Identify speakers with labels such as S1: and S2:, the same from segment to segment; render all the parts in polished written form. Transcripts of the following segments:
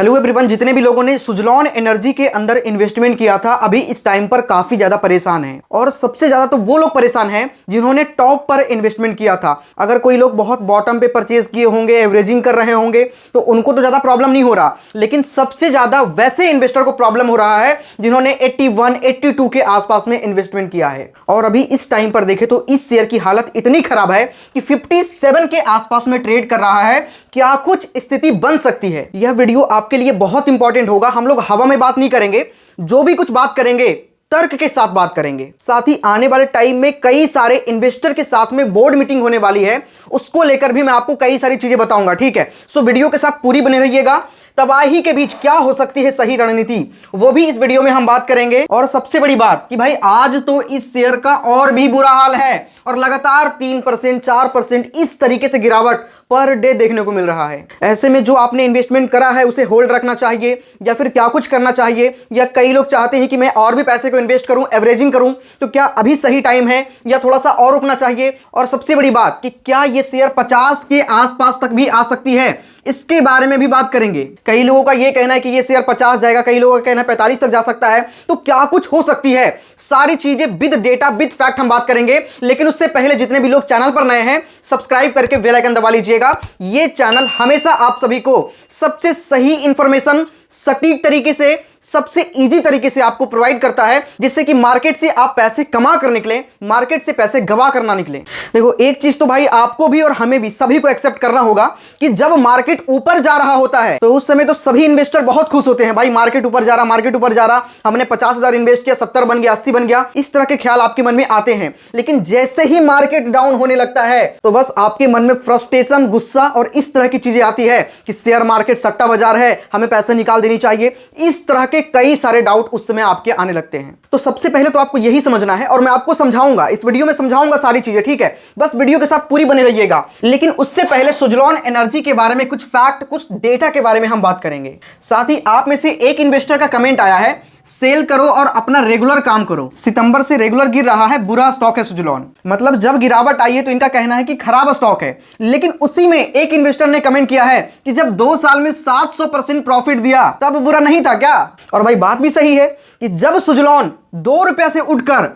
S1: Hello everyone, जितने भी लोगों ने सुजलॉन एनर्जी के अंदर इन्वेस्टमेंट किया था अभी इस टाइम पर काफी ज्यादा परेशान हैं। और सबसे ज्यादा तो वो लोग परेशान हैं जिन्होंने टॉप पर इन्वेस्टमेंट किया था। अगर कोई लोग बहुत बॉटम पे परचेज किए होंगे, एवरेजिंग कर रहे होंगे, तो उनको तो ज्यादा प्रॉब्लम नहीं हो रहा, लेकिन सबसे ज्यादा वैसे इन्वेस्टर को प्रॉब्लम हो रहा है जिन्होंने 81, 82 के आसपास में इन्वेस्टमेंट किया है। और अभी इस टाइम पर देखें तो इस शेयर की हालत इतनी खराब है कि 57 के आसपास में ट्रेड कर रहा है। क्या कुछ स्थिति बन सकती है? यह वीडियो आपके लिए बहुत इंपॉर्टेंट होगा। हम लोग हवा में बात नहीं करेंगे, जो भी कुछ बात करेंगे तर्क के साथ बात करेंगे। साथ ही आने वाले टाइम में कई सारे इन्वेस्टर के साथ में बोर्ड मीटिंग होने वाली है, उसको लेकर भी मैं आपको कई सारी चीजें बताऊंगा। ठीक है, सो वीडियो के साथ पूरी बने रहिएगा। तबाही के बीच क्या हो सकती है सही रणनीति, वो भी इस वीडियो में हम बात करेंगे। और सबसे बड़ी बात कि भाई आज तो इस शेयर का और भी बुरा हाल है और लगातार 3%, 4% इस तरीके से गिरावट पर डे देखने को मिल रहा है। ऐसे में जो आपने इन्वेस्टमेंट करा है उसे होल्ड रखना चाहिए या फिर क्या कुछ करना चाहिए, या कई लोग चाहते हैं कि मैं और भी पैसे को इन्वेस्ट करूं, एवरेजिंग करूं, तो क्या अभी सही टाइम है या थोड़ा सा और रुकना चाहिए। और सबसे बड़ी बात कि क्या यह शेयर 50 के आसपास तक भी आ सकती है, इसके बारे में भी बात करेंगे। कई लोगों का यह कहना है कि यह शेयर 50 जाएगा, कई लोगों का कहना है 45 तक जा सकता है। तो क्या कुछ हो सकती है, सारी चीजें विद डेटा विद फैक्ट हम बात करेंगे। लेकिन उससे पहले जितने भी लोग चैनल पर नए हैं, सब्सक्राइब करके बेल आइकन दबा लीजिएगा। यह चैनल हमेशा आप सभी को सबसे सही इंफॉर्मेशन सटीक तरीके से, सबसे इजी तरीके से आपको प्रोवाइड करता है, जिससे कि मार्केट से आप पैसे कमा कर निकले, मार्केट से पैसे गवा कर ना निकले। देखो, एक चीज तो भाई आपको भी और हमें भी सभी को एक्सेप्ट करना होगा कि जब मार्केट ऊपर जा रहा होता है तो उस समय तो सभी इन्वेस्टर बहुत खुश होते हैं। भाई मार्केट ऊपर जा रहा, मार्केट ऊपर जा रहा, हमने 50,000 इन्वेस्ट किया, 70 बन गया, 80 बन गया, इस तरह के ख्याल आपके मन में आते हैं। लेकिन जैसे ही मार्केट डाउन होने लगता है तो बस आपके मन में फ्रस्ट्रेशन, गुस्सा और इस तरह की चीजें आती है कि शेयर मार्केट सट्टा बाजार है, हमें पैसे निकाल देनी चाहिए। इस तरह के कई सारे डाउट उस समय आपके आने लगते हैं। तो सबसे पहले तो आपको यही समझना है, और मैं आपको समझाऊंगा, इस वीडियो में समझाऊंगा सारी चीजें। ठीक है, बस वीडियो के साथ पूरी बने रहिएगा। लेकिन उससे पहले सुजलॉन एनर्जी के बारे में कुछ फैक्ट, कुछ डेटा के बारे में हम बात करेंगे। साथ ही आप में से एक इन्वेस्टर का कमेंट आया है, सेल करो और अपना रेगुलर काम करो। सितंबर से रेगुलर गिर रहा है, बुरा स्टॉक है सुजलॉन। मतलब जब गिरावट आई है तो इनका कहना है कि खराब स्टॉक है। लेकिन उसी में एक इन्वेस्टर ने कमेंट किया है कि जब 2 साल में 700% प्रॉफिट दिया तब बुरा नहीं था क्या? और भाई बात भी सही है कि जब सुजलॉन 2 रुपए से उठकर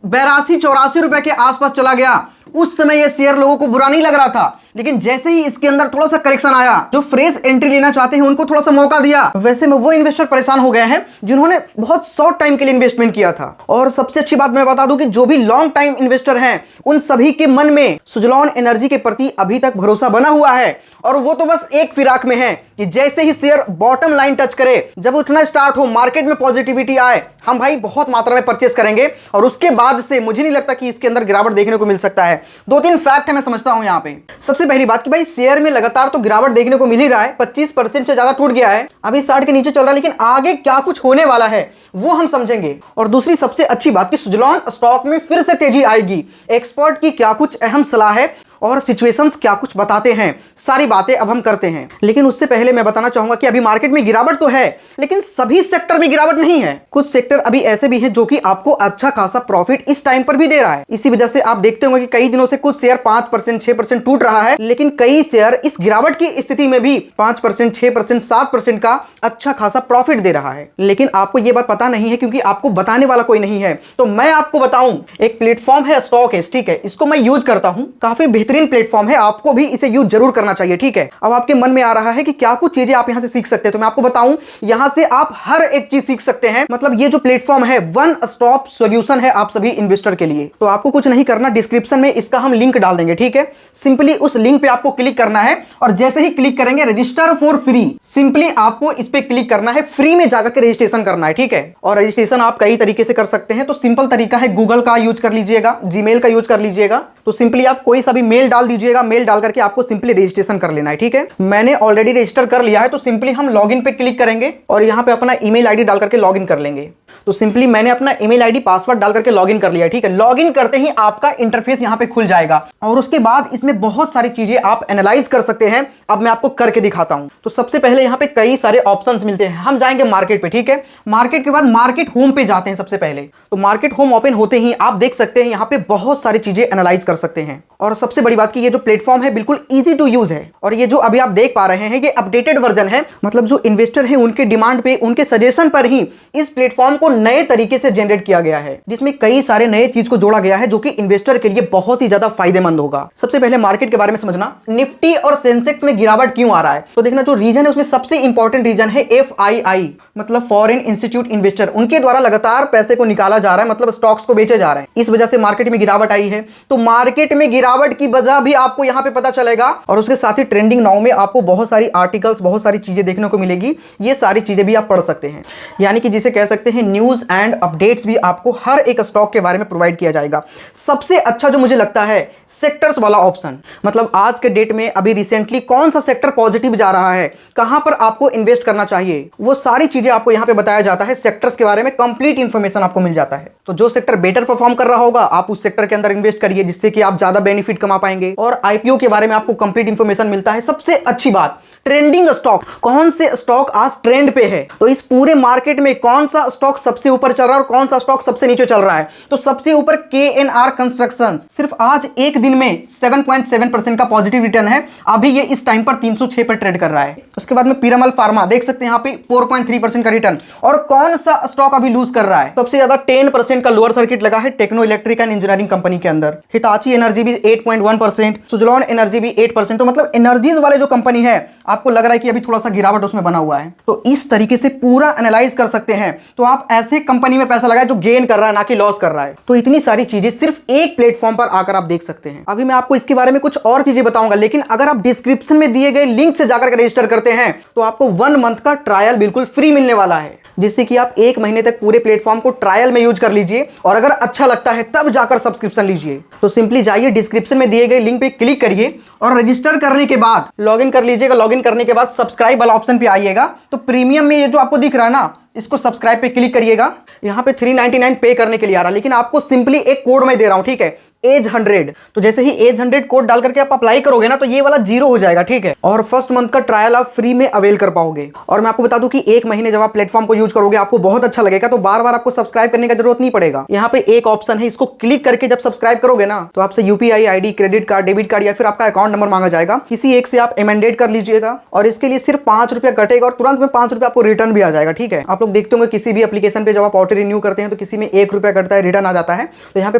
S1: 82-84 रुपए के आसपास चला गया, उस समय यह शेयर लोगों को बुरा नहीं लग रहा था। लेकिन जैसे ही इसके अंदर थोड़ा सा करेक्शन आया, जो फ्रेश एंट्री लेना चाहते हैं उनको थोड़ा सा मौका दिया, वैसे में वो इन्वेस्टर परेशान हो गए हैं जिन्होंने बहुत शॉर्ट टाइम के लिए इन्वेस्टमेंट किया था। और सबसे अच्छी बात मैं बता दूं कि जो भी लॉन्ग टाइम इन्वेस्टर हैं उन सभी के मन में सुजलॉन एनर्जी के प्रति अभी तक भरोसा बना हुआ है। और वो तो बस एक फिराक में है कि जैसे ही शेयर बॉटम लाइन टच करे, जब उठना स्टार्ट हो, मार्केट में पॉजिटिविटी आए, हम भाई बहुत मात्रा में परचेस करेंगे। और उसके बाद से मुझे नहीं लगता कि इसके अंदर गिरावट देखने को मिल सकता है। 2-3 फैक्ट है मैं समझता हूं यहां पे। सबसे पहली बात कि भाई शेयर में लगातार तो गिरावट देखने को मिल ही रहा है, 25% से ज्यादा टूट गया है, अभी 60 के नीचे चल रहा है। लेकिन आगे क्या कुछ होने वाला है वो हम समझेंगे। और दूसरी सबसे अच्छी बात कि सुजलॉन स्टॉक में फिर से तेजी आएगी। एक्सपर्ट की क्या कुछ अहम सलाह है और सिचुएशंस क्या कुछ बताते हैं, सारी बातें अब हम करते हैं। लेकिन उससे पहले मैं बताना चाहूंगा कि अभी मार्केट में गिरावट तो है, लेकिन सभी सेक्टर में गिरावट नहीं है। कुछ सेक्टर अभी ऐसे भी हैं जो कि आपको अच्छा खासा प्रॉफिट इस टाइम पर भी दे रहा है। इसी वजह से आप देखते होंगे कि कई दिनों से कुछ शेयर 5%, 6% टूट रहा है, लेकिन कई शेयर इस गिरावट की स्थिति में भी 5%, 6%, 7% का अच्छा खासा प्रॉफिट दे रहा है। लेकिन आपको यह बात पता नहीं है क्योंकि आपको बताने वाला कोई नहीं है। तो मैं आपको बताऊं, एक प्लेटफॉर्म है स्टॉकएक्स, ठीक है, इसको मैं यूज करता हूं, काफी बेहतरीन प्लेटफॉर्म है, आपको भी इसे यूज जरूर करना चाहिए। ठीक है, अब आपके मन में आ रहा है कि क्या कुछ चीजें आप यहां से सीख सकते हैं, तो मैं आपको बताऊं, यहां से आप हर एक चीज सीख सकते हैं। मतलब ये जो प्लेटफॉर्म है वन स्टॉप सॉल्यूशन है आप सभी इन्वेस्टर के लिए। तो आपको कुछ नहीं करना, डिस्क्रिप्शन में इसका हम लिंक डाल देंगे। ठीक है, सिंपली उस लिंक पे आपको क्लिक करना है और जैसे ही क्लिक करेंगे रजिस्टर फॉर फ्री, सिंपली आपको इस पे क्लिक करना है, फ्री में जाकर के रजिस्ट्रेशन करना है। ठीक है, और रजिस्ट्रेशन आप कई तरीके से कर सकते हैं। तो सिंपल तरीका है, गूगल का यूज कर लीजिएगा, जीमेल का यूज कर लीजिएगा। तो सिंपली आप कोई सा भी मेल डाल दीजिएगा, मेल डाल करके आपको सिंपली रजिस्ट्रेशन कर लेना है। ठीक है, मैंने ऑलरेडी रजिस्टर कर लिया है, तो सिंपली हम लॉगिन पे क्लिक करेंगे और यहां पे अपना ईमेल आईडी डाल करके लॉगिन कर लेंगे। तो सिंपली मैंने अपना ईमेल आईडी पासवर्ड डाल करके लॉगिन कर लिया, ठीक है। लॉगिन करते ही आपका इंटरफेस यहां पे खुल जाएगा और उसके बाद इसमें बहुत सारी चीजें आप एनालाइज कर सकते हैं। अब मैं आपको करके दिखाता हूं। तो सबसे पहले यहां पे कई सारे ऑप्शंस मिलते हैं। हम जाएंगे मार्केट पे, ठीक है। मार्केट के बाद मार्केट होम पे जाते हैं सबसे पहले। तो मार्केट होम ओपन होते ही आप देख सकते हैं यहां पे बहुत सारी चीजें एनालाइज कर सकते हैं। और सबसे बड़ी बात कि ये जो प्लेटफॉर्म है बिल्कुल इजी टू यूज है। और ये जो अभी आप देख पा रहे हैं ये अपडेटेड वर्जन है, मतलब जो इन्वेस्टर है उनके डिमांड पे, उनके सजेशन पर ही इस प्लेटफॉर्म को नए तरीके से जनरेट किया गया है, जिसमें कई सारे नए चीज को जोड़ा गया है जो कि इन्वेस्टर के लिए बहुत ही ज्यादा फायदेमंद होगा। सबसे पहले मार्केट के बारे में समझना, निफ्टी और सेंसेक्स में गिरावट क्यों आ रहा है। तो देखना जो रीजन है उसमें सबसे इंपॉर्टेंट रीजन है FII, मतलब फॉरेन इंस्टीट्यूट इन्वेस्टर। उनके द्वारा लगातार पैसे को निकाला जा रहा है, मतलब स्टॉक्स को बेचे जा रहे हैं। इस वजह से मार्केट में गिरावट आई है। तो मार्केट में गिरावट की वजह भी आपको यहां पे पता चलेगा और उसके साथ ही ट्रेंडिंग नाउ में आपको बहुत सारी आर्टिकल्स, बहुत सारी चीजें देखने को मिलेगी। ये सारी चीजें भी आप पढ़ सकते हैं, यानी कि जिसे कह सकते हैं न्यूज एंड अपडेट्स भी आपको हर एक स्टॉक के बारे में प्रोवाइड किया जाएगा। सबसे अच्छा जो मुझे लगता है सेक्टर्स वाला ऑप्शन, मतलब आज के डेट में अभी रिसेंटली कौन सा सेक्टर पॉजिटिव जा रहा है, कहां पर आपको इन्वेस्ट करना चाहिए, वो सारी चीजें आपको यहां पे बताया जाता है। सेक्टर्स के बारे में कंप्लीट इंफॉर्मेशन आपको मिल जाता है। तो जो सेक्टर बेटर परफॉर्म कर रहा होगा आप उस सेक्टर के अंदर इन्वेस्ट करिए, जिससे कि आप ज्यादा बेनिफिट कमा पाएंगे। और IPO के बारे में आपको कंप्लीट इंफॉर्मेशन मिलता है। सबसे अच्छी बात, ट्रेंडिंग स्टॉक, कौन से स्टॉक आज ट्रेंड पे है, तो इस पूरे मार्केट में कौन सा स्टॉक सबसे ऊपर चल रहा है और कौन सा स्टॉक सबसे नीचे चल रहा है। तो सबसे ऊपर KNR कंस्ट्रक्शन, सिर्फ आज एक दिन में 7.7% का पॉजिटिव रिटर्न है। अभी ये इस टाइम पर 306 पर ट्रेड कर रहा है। उसके बाद में पीरामल फार्मा देख सकते हैं यहाँ पे 4.3% का रिटर्न। और कौन सा स्टॉक अभी लूज कर रहा है, सबसे ज्यादा 10% का लोअर सर्किट लगा है techno electric and engineering company के अंदर। हिताची एनर्जी भी 8.1%, सुजलॉन एनर्जी भी 8%। तो मतलब एनर्जीज वाले जो कंपनी है आपको लग रहा है कि अभी थोड़ा सा गिरावट उसमें बना हुआ है। तो इस तरीके से पूरा एनालाइज कर सकते हैं। तो आप ऐसे कंपनी में पैसा लगाए जो गेन कर रहा है, ना कि लॉस कर रहा है। तो इतनी सारी चीजें सिर्फ एक प्लेटफॉर्म पर आकर आप देख सकते हैं। अभी मैं आपको इसके बारे में कुछ और चीजें बताऊंगा, लेकिन अगर आप डिस्क्रिप्शन में दिए गए लिंक से जाकर रजिस्टर करते हैं तो आपको 1 मंथ का ट्रायल बिल्कुल फ्री मिलने वाला है, जिससे कि आप 1 महीने तक पूरे प्लेटफॉर्म को ट्रायल में यूज कर लीजिए और अगर अच्छा लगता है तब जाकर सब्सक्रिप्शन लीजिए। तो सिंपली जाइए डिस्क्रिप्शन में दिए गए लिंक पे क्लिक करिए और रजिस्टर करने के बाद लॉगिन कर लीजिएगा। लॉगिन करने के बाद सब्सक्राइब वाला ऑप्शन पे आइएगा। तो प्रीमियम में ये जो आपको दिख रहा है ना, इसको सब्सक्राइब पे क्लिक करिएगा। यहाँ पे 399 पे करने के लिए आ रहा है, लेकिन आपको सिंपली एक कोड मैं दे रहा हूं, ठीक है, एज 100। तो जैसे ही एज 100 कोड डाल करके आप अप्लाई करोगे ना तो ये वाला 0 हो जाएगा, ठीक है। और फर्स्ट मंथ का ट्रायल आप फ्री में अवेल कर पाओगे। और मैं आपको बता दूं कि 1 महीने जब आप प्लेटफॉर्म को यूज करोगे आपको बहुत अच्छा लगेगा, तो बार बार आपको सब्सक्राइब करने का जरूरत नहीं पड़ेगा। यहाँ पे एक ऑप्शन है, इसको क्लिक करके जब सब्सक्राइब करोगे ना तो आपसे UPI ID, credit card, debit card या फिर आपका अकाउंट नंबर मांगा जाएगा। किसी एक से आप अमेंडेड कर लीजिएगा और इसके लिए सिर्फ 5 रुपया कटेगा और तुरंत में 5 रुपया आपको रिटर्न भी आ जाएगा, ठीक है। आप लोग देखते होंगे किसी भी एप्लीकेशन पे जब आप ऑटो रिन्यू करते हैं तो किसी में 1 रुपया कटता है, रिटर्न आ जाता है। तो यहाँ पे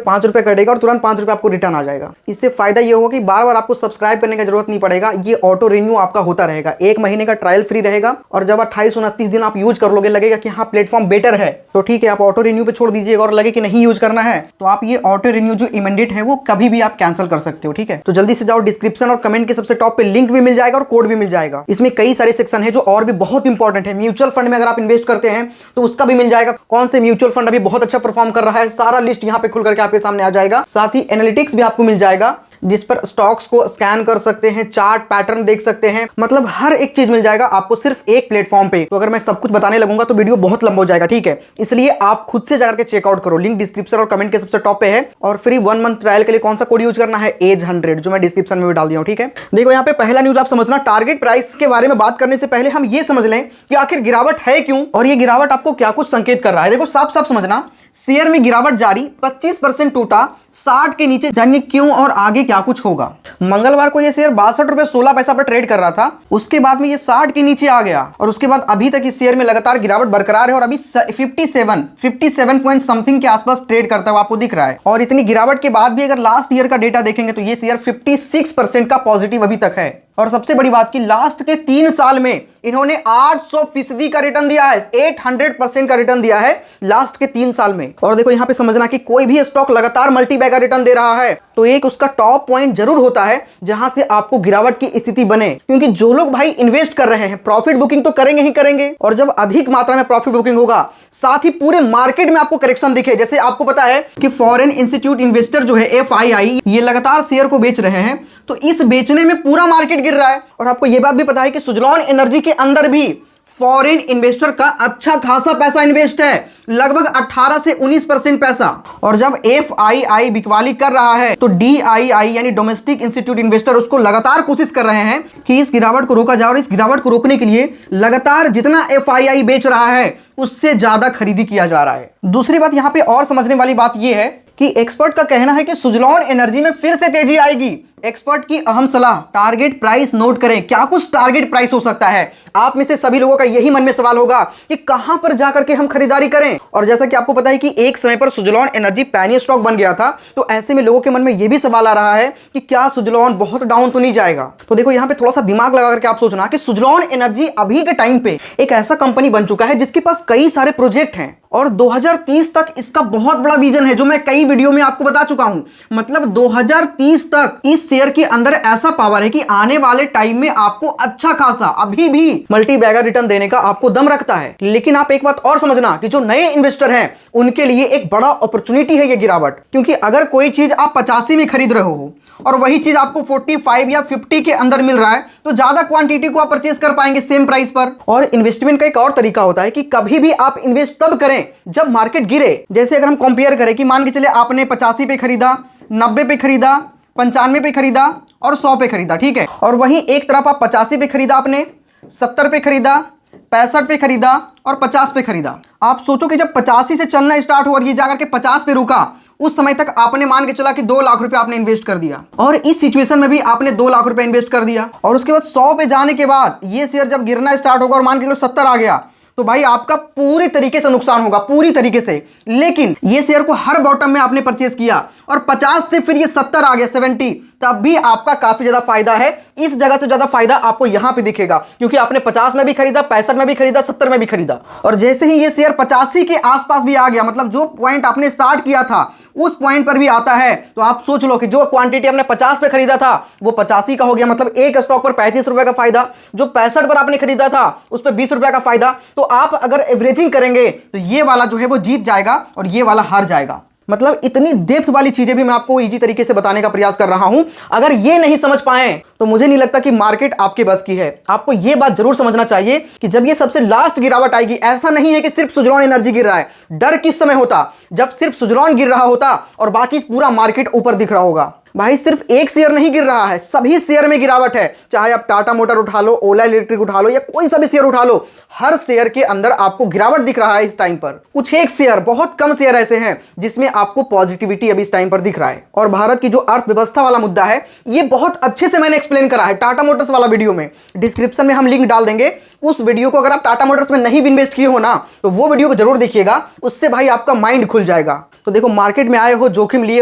S1: 5 रुपया कटेगा और तुरंत 5 रुपया आपको रिटर्न आ जाएगा। इससे फायदा ये होगा कि बार बार आपको सब्सक्राइब करने की जरूरत नहीं पड़ेगा। ये ऑटो रिन्यू आपका होता रहेगा। 1 महीने का ट्रायल फ्री रहेगा और जब 28-29 दिन आप यूज कर लोगे, लगेगा कि हाँ प्लेटफॉर्म बेटर है, तो ठीक है आप ऑटो रिन्यू पे छोड़ दीजिएगा। और लगे कि नहीं यूज करना है तो आप ये ऑटो रिन्यू जो इमीडिएट है वो कभी भी आप कैंसिल कर सकते हो, ठीक है। तो जल्दी से जाओ, डिस्क्रिप्शन और कमेंट के सबसे टॉप पे लिंक भी मिल जाएगा और कोड भी मिल जाएगा। इसमें कई सारे सेक्शन है जो और भी बहुत इंपॉर्टेंट है। म्यूचुअल फंड में अगर आप इन्वेस्ट करते हैं तो उसका भी मिल जाएगा, कौन से म्यूचुअल फंड अभी बहुत अच्छा परफॉर्म कर रहा है, सारा लिस्ट यहाँ पे खुल करके आपके सामने आ जाएगा। साथ ही एनालिटिक्स भी आपको मिल जाएगा, जिस पर स्टॉक्स को स्कैन कर सकते हैं, चार्ट पैटर्न देख सकते हैं, मतलब हर एक चीज मिल जाएगा आपको सिर्फ एक प्लेटफॉर्म पे। तो अगर मैं सब कुछ बताने लगूंगा तो वीडियो बहुत लंबा हो जाएगा, ठीक है। इसलिए आप खुद से जाकर के चेकआउट करो। लिंक डिस्क्रिप्शन और कमेंट के सबसे टॉप पे है। और फ्री 1 मंथ ट्रायल के लिए कौन सा कोड यूज करना है, एज 100, जो मैं डिस्क्रिप्शन में भी डाल दिया हूं, ठीक है। देखो यहाँ पे पहला न्यूज आप समझना, टारगेट प्राइस के बारे में बात करने से पहले हम ये समझ लें कि आखिर गिरावट है क्यों और ये गिरावट आपको क्या कुछ संकेत कर रहा है। देखो साफ साफ समझना, शेयर में गिरावट जारी, 25% टूटा, 60 के नीचे, जानिए क्यों और आगे क्या कुछ होगा। मंगलवार को ये शेयर 62 रुपए 16 पैसा पर ट्रेड कर रहा था, उसके बाद में ये 60 के नीचे आ गया और उसके बाद अभी तक इस शेयर में लगातार गिरावट बरकरार है और अभी 57 पॉइंट समथिंग के आसपास ट्रेड करता हुआ आपको दिख रहा है। और इतनी गिरावट के बाद भी अगर लास्ट ईयर का डेटा देखेंगे तो ये शेयर 56% का पॉजिटिव अभी तक है। और सबसे बड़ी बात कि लास्ट के 3 साल में इन्होंने 800% का रिटर्न दिया है, 800% का रिटर्न दिया है लास्ट के 3 साल में। और देखो यहां पे समझना कि कोई भी स्टॉक लगातार मल्टीबैग का रिटर्न दे रहा है तो एक उसका टॉप पॉइंट जरूर होता है जहां से आपको गिरावट की स्थिति बने, क्योंकि जो लोग भाई इन्वेस्ट कर रहे हैं प्रॉफिट बुकिंग तो करेंगे ही करेंगे। और जब अधिक मात्रा में प्रॉफिट बुकिंग होगा, साथ ही पूरे मार्केट में आपको करेक्शन दिखे, जैसे आपको पता है कि फॉरेन इंस्टीट्यूट इन्वेस्टर जो है FII, ये लगातार शेयर को बेच रहे हैं, तो इस बेचने में पूरा मार्केट गिर रहा है। और आपको यह बात भी पता है कि सुजलॉन एनर्जी के अंदर भी फॉरेन इन्वेस्टर का अच्छा खासा पैसा इन्वेस्ट है, लगभग 18 से 19% पैसा। और जब FII बिकवाली कर रहा है तो DII यानी डोमेस्टिक इंस्टीट्यूट इन्वेस्टर उसको लगातार कोशिश कर रहे हैं कि इस गिरावट को रोका जाए, और इस गिरावट को रोकने के लिए लगातार जितना FII बेच रहा है उससे ज्यादा खरीदी किया जा रहा है। दूसरी बात यहां पे और समझने वाली बात यह है कि एक्सपर्ट का कहना है कि सुजलॉन एनर्जी में फिर से तेजी आएगी। एक्सपर्ट की अहम सलाह, टारगेट प्राइस नोट करें। क्या कुछ टारगेट प्राइस हो सकता है? आप में से सभी लोगों का यही मन में सवाल होगा कि कहां पर जाकर के हम खरीदारी करें। और जैसा कि आपको पता है कि एक समय पर सुजलॉन एनर्जी पैनी स्टॉक बन गया था, तो ऐसे में लोगों के मन में यह भी सवाल आ रहा है कि क्या सुजलॉन बहुत डाउन तो नहीं जाएगा। तो देखो यहां पे थोड़ा सा दिमाग लगा करके आप सोचना कि सुजलॉन एनर्जी अभी के टाइम पे एक ऐसा कंपनी बन चुका है जिसके पास कई सारे प्रोजेक्ट हैं, और 2030 तक इसका बहुत बड़ा विजन है जो मैं कई वीडियो में आपको बता चुका हूं। मतलब 2030 तक इस शेयर के अंदर ऐसा पावर है कि आने वाले टाइम में आपको अच्छा खासा अभी भी मल्टी बैगर रिटर्न देने का आपको दम रखता है। लेकिन आप एक बात और समझना कि जो नए इन्वेस्टर हैं उनके लिए एक बड़ा अपॉर्चुनिटी है ये गिरावट, क्योंकि अगर कोई चीज आप 85 में खरीद रहे हो और वही चीज आपको 45 या 50 के अंदर मिल रहा है, तो ज्यादा क्वांटिटी को आप परचेज कर पाएंगे सेम प्राइस पर। और इन्वेस्टमेंट का एक और तरीका होता है कि कभी भी आप इन्वेस्ट तब करें जब मार्केट गिरे। जैसे अगर हम कंपेयर करें कि मान के चले आपने 85 पे खरीदा, 90 पे खरीदा, 95 पे खरीदा और 100 पे खरीदा, ठीक है। और वहीं एक तरफ आप 85 पे खरीदा, आपने 70 पे खरीदा, 65 पे खरीदा और 50 पे खरीदा। आप सोचो कि जब 85 से चलना स्टार्ट हुआ और ये जाकर के 50 पे रुका, उस समय तक आपने मान के चला कि 2 लाख रुपए आपने इन्वेस्ट कर दिया, और इस सिचुएशन में भी आपने 2 लाख रुपए इन्वेस्ट कर दिया। और उसके बाद 100 पे जाने के बाद ये शेयर जब गिरना स्टार्ट होगा और मान के चलो 70 आ गया, तो भाई आपका पूरी तरीके से नुकसान होगा, पूरी तरीके से। लेकिन ये शेयर को हर बॉटम में आपने परचेज किया और 50 से फिर ये 70 आ गया, 70, तब भी आपका काफी ज्यादा फायदा है। इस जगह से ज्यादा फायदा आपको यहां पे दिखेगा, क्योंकि आपने 50 में भी खरीदा, 65 में भी खरीदा, 70 में भी खरीदा। और जैसे ही ये शेयर 85 के आसपास भी आ गया, मतलब जो पॉइंट आपने स्टार्ट किया था उस पॉइंट पर भी आता है, तो आप सोच लो कि जो क्वांटिटी आपने 50 पे खरीदा था वो 85 का हो गया। मतलब एक स्टॉक पर 35 रुपए का फायदा, जो 65 पर आपने खरीदा था उस पर 20 रुपए का फायदा। तो आप अगर एवरेजिंग करेंगे तो ये वाला जो है वो जीत जाएगा और ये वाला हार जाएगा। मतलब इतनी डेप्थ वाली चीजें भी मैं आपको इजी तरीके से बताने का प्रयास कर रहा हूं। अगर ये नहीं समझ पाए तो मुझे नहीं लगता कि मार्केट आपके बस की है। आपको ये बात जरूर समझना चाहिए कि जब ये सबसे लास्ट गिरावट आएगी, ऐसा नहीं है कि सिर्फ सुजलॉन एनर्जी गिर रहा है। डर किस समय होता? जब सिर्फ सुजलॉन गिर रहा होता और बाकी पूरा मार्केट ऊपर दिख रहा होगा। भाई सिर्फ एक शेयर नहीं गिर रहा है, सभी शेयर में गिरावट है। चाहे आप टाटा मोटर उठा लो, ओला इलेक्ट्रिक उठा लो या कोई सा भी शेयर उठा लो, हर शेयर के अंदर आपको गिरावट दिख रहा है इस टाइम पर। कुछ एक शेयर, बहुत कम शेयर ऐसे हैं जिसमें आपको पॉजिटिविटी अभी इस टाइम पर दिख रहा है। और भारत की जो अर्थव्यवस्था वाला मुद्दा है ये बहुत अच्छे से मैंने एक्सप्लेन करा है टाटा मोटर्स वाला वीडियो में। डिस्क्रिप्शन में हम लिंक डाल देंगे, उस वीडियो को अगर आप टाटा मोटर्स में नहीं भी इन्वेस्ट किए हो ना, तो वो वीडियो को जरूर देखिएगा, उससे भाई आपका माइंड खुल जाएगा। तो देखो मार्केट में आए हो, जोखिम लिए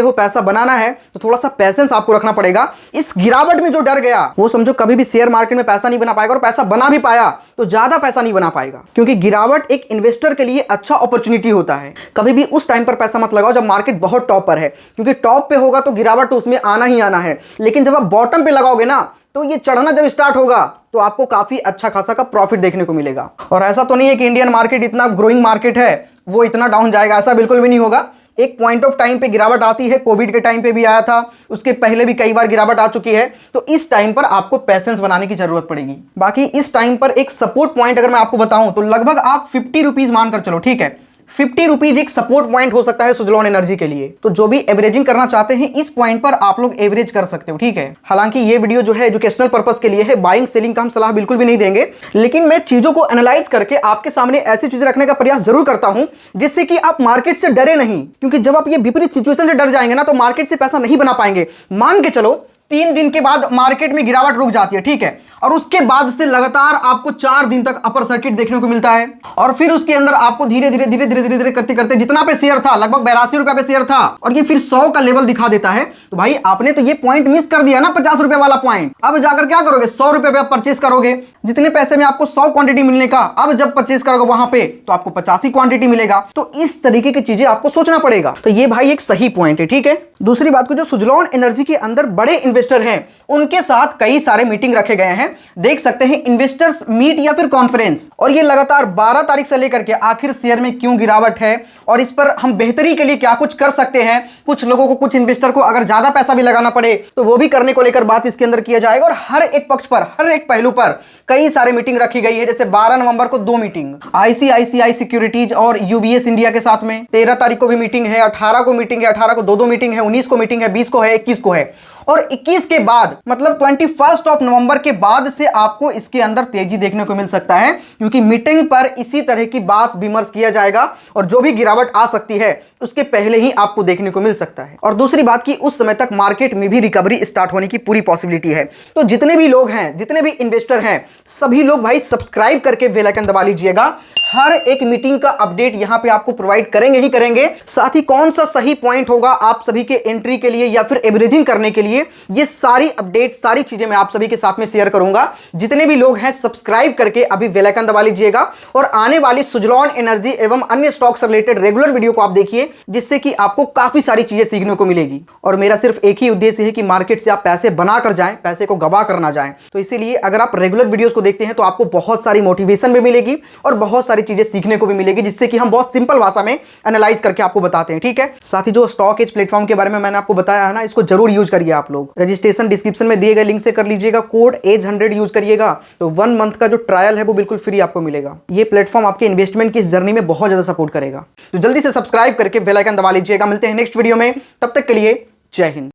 S1: हो, पैसा बनाना है तो थोड़ा सा पैसेंस आपको रखना पड़ेगा। इस गिरावट में जो डर गया वो समझो कभी भी शेयर मार्केट में पैसा नहीं बना पाएगा, और पैसा बना भी पाया तो ज्यादा पैसा नहीं बना पाएगा, क्योंकि गिरावट एक इन्वेस्टर के लिए अच्छा अपॉर्चुनिटी होता है। कभी भी उस टाइम पर पैसा मत लगाओ जब मार्केट बहुत टॉप पर है, क्योंकि टॉप पे होगा तो गिरावट तो उसमें आना ही आना है। लेकिन जब आप बॉटम पे लगाओगे ना, तो ये चढ़ना जब स्टार्ट होगा तो आपको काफी अच्छा खासा का प्रॉफिट देखने को मिलेगा। और ऐसा तो नहीं है कि इंडियन मार्केट इतना ग्रोइंग मार्केट है वो इतना डाउन जाएगा, ऐसा बिल्कुल भी नहीं होगा। एक पॉइंट ऑफ टाइम पे गिरावट आती है, कोविड के टाइम पे भी आया था, उसके पहले भी कई बार गिरावट आ चुकी है। तो इस टाइम पर आपको पैसेंस बनाने की जरूरत पड़ेगी। बाकी इस टाइम पर एक सपोर्ट पॉइंट अगर मैं आपको बताऊं तो लगभग आप 50 रुपीज मानकर चलो, ठीक है। 50 रुपीज एक सपोर्ट पॉइंट हो सकता है सुजलॉन एनर्जी के लिए। तो जो भी एवरेजिंग करना चाहते हैं इस पॉइंट पर आप लोग एवरेज कर सकते हो, ठीक है। हालांकि ये वीडियो जो है एजुकेशनल पर्पस के लिए है, बाइंग सेलिंग का हम सलाह बिल्कुल भी नहीं देंगे, लेकिन मैं चीजों को एनालाइज करके आपके सामने ऐसी चीजें रखने का प्रयास जरूर करता हूं जिससे कि आप मार्केट से डरे नहीं। क्योंकि जब आप ये विपरीत सिचुएशन से डर जाएंगे ना, तो मार्केट से पैसा नहीं बना पाएंगे। मान के चलो 3 दिन के बाद मार्केट में गिरावट रुक जाती है, ठीक है, और उसके बाद से लगातार आपको 4 दिन तक अपर सर्किट देखने को मिलता है, और फिर उसके अंदर आपको धीरे धीरे धीरे धीरे धीरे धीरे करते करते जितना पे शेयर था, लगभग 82 रुपए पे शेयर था, और ये फिर 100 का लेवल दिखा देता है। तो भाई आपने तो ये पॉइंट मिस कर दिया ना, 50 रुपए वाला पॉइंट। अब जाकर क्या करोगे? 100 रुपए पे आप परचेस करोगे। जितने पैसे में आपको 100 क्वांटिटी मिलने का, अब जब परचेस करोगे वहां पे तो आपको 85 क्वांटिटी मिलेगा। तो इस तरीके की चीजें आपको सोचना पड़ेगा। तो ये भाई एक सही पॉइंट है, ठीक है। दूसरी बात को, जो सुजलॉन एनर्जी के अंदर बड़े इन्वेस्टर हैं उनके साथ कई सारे मीटिंग रखे गए हैं, देख सकते हैं इन्वेस्टर्स मीट या फिर कॉन्फ्रेंस, और ये लगातार 12 तारीख से लेकर के आखिर शेयर में क्यों गिरावट है और इस पर हम बेहतरी के लिए क्या कुछ कर सकते हैं। कुछ लोगों को, कुछ इन्वेस्टर को अगर ज्यादा पैसा भी लगाना पड़े तो वो भी करने को लेकर बात इसके अंदर किया जाएगा। और हर एक पक्ष पर, हर एक पहलू पर कई सारे मीटिंग रखी गई है। जैसे 12 नवंबर को 2 मीटिंग आईसीआईसीआई सिक्योरिटीज और यूबीएस इंडिया के साथ में, 13 तारीख को भी मीटिंग है, 18 को मीटिंग है, 18 को 2 मीटिंग है, 19 को मीटिंग है, 20 को है, 21 को है, और 21 के बाद मतलब 21 नवंबर के बाद से आपको इसके अंदर तेजी देखने को मिल सकता है, क्योंकि मीटिंग पर इसी तरह की बात विमर्श किया जाएगा और जो भी गिरावट आ सकती है उसके पहले ही आपको देखने को मिल सकता है। और दूसरी बात कि उस समय तक मार्केट में भी रिकवरी स्टार्ट होने की पूरी पॉसिबिलिटी है। तो जितने भी लोग हैं, जितने भी इन्वेस्टर हैं, सभी लोग भाई सब्सक्राइब करके बेल आइकन दबा लीजिएगा। हर एक मीटिंग का अपडेट यहां पे आपको प्रोवाइड करेंगे ही करेंगे। साथ ही कौन सा सही पॉइंट होगा आप सभी के एंट्री के लिए या फिर एवरेजिंग करने के लिए, ये सारी अपडेट, सारी चीजें मैं आप सभी के साथ में शेयर करूंगा। जितने भी लोग हैं सब्सक्राइब करके अभी बेल आइकन दबा लीजिएगा और आने वाली सुजलॉन एनर्जी एवं अन्य स्टॉक से रिलेटेड रेगुलर वीडियो को आप देखिए, जिससे कि आपको काफी सारी चीजें सीखने को मिलेगी। और मेरा सिर्फ एक ही उद्देश्य है कि मार्केट से आप पैसे बना कर जाएं, पैसे को गवा कर ना जाएं। तो इसीलिए अगर आप रेगुलर वीडियोस को देखते हैं तो आपको बहुत सारी मोटिवेशन भी मिलेगी और बहुत सारी चीजें सीखने को भी मिलेगी, जिससे कि हम बहुत सिंपल भाषा में एनालाइज करके आपको बताते हैं। ठीक है, साथ ही जो स्टॉक एज प्लेटफॉर्म के बारे में मैंने आपको बताया है ना, इसको जरूर यूज करिए आप लोग। रजिस्ट्रेशन डिस्क्रिप्शन में दिए गए लिंक से कर लीजिएगा, कोड एज100 यूज करिएगा तो 1 मंथ का जो ट्रायल है वो बिल्कुल फ्री आपको मिलेगा। ये प्लेटफॉर्म आपके इन्वेस्टमेंट की इस जर्नी में बहुत ज्यादा सपोर्ट करेगा। तो जल्दी से सब्सक्राइब करके बेल आइकन दबा लीजिएगा। मिलते हैं नेक्स्ट वीडियो में, तब तक के लिए जय हिंद।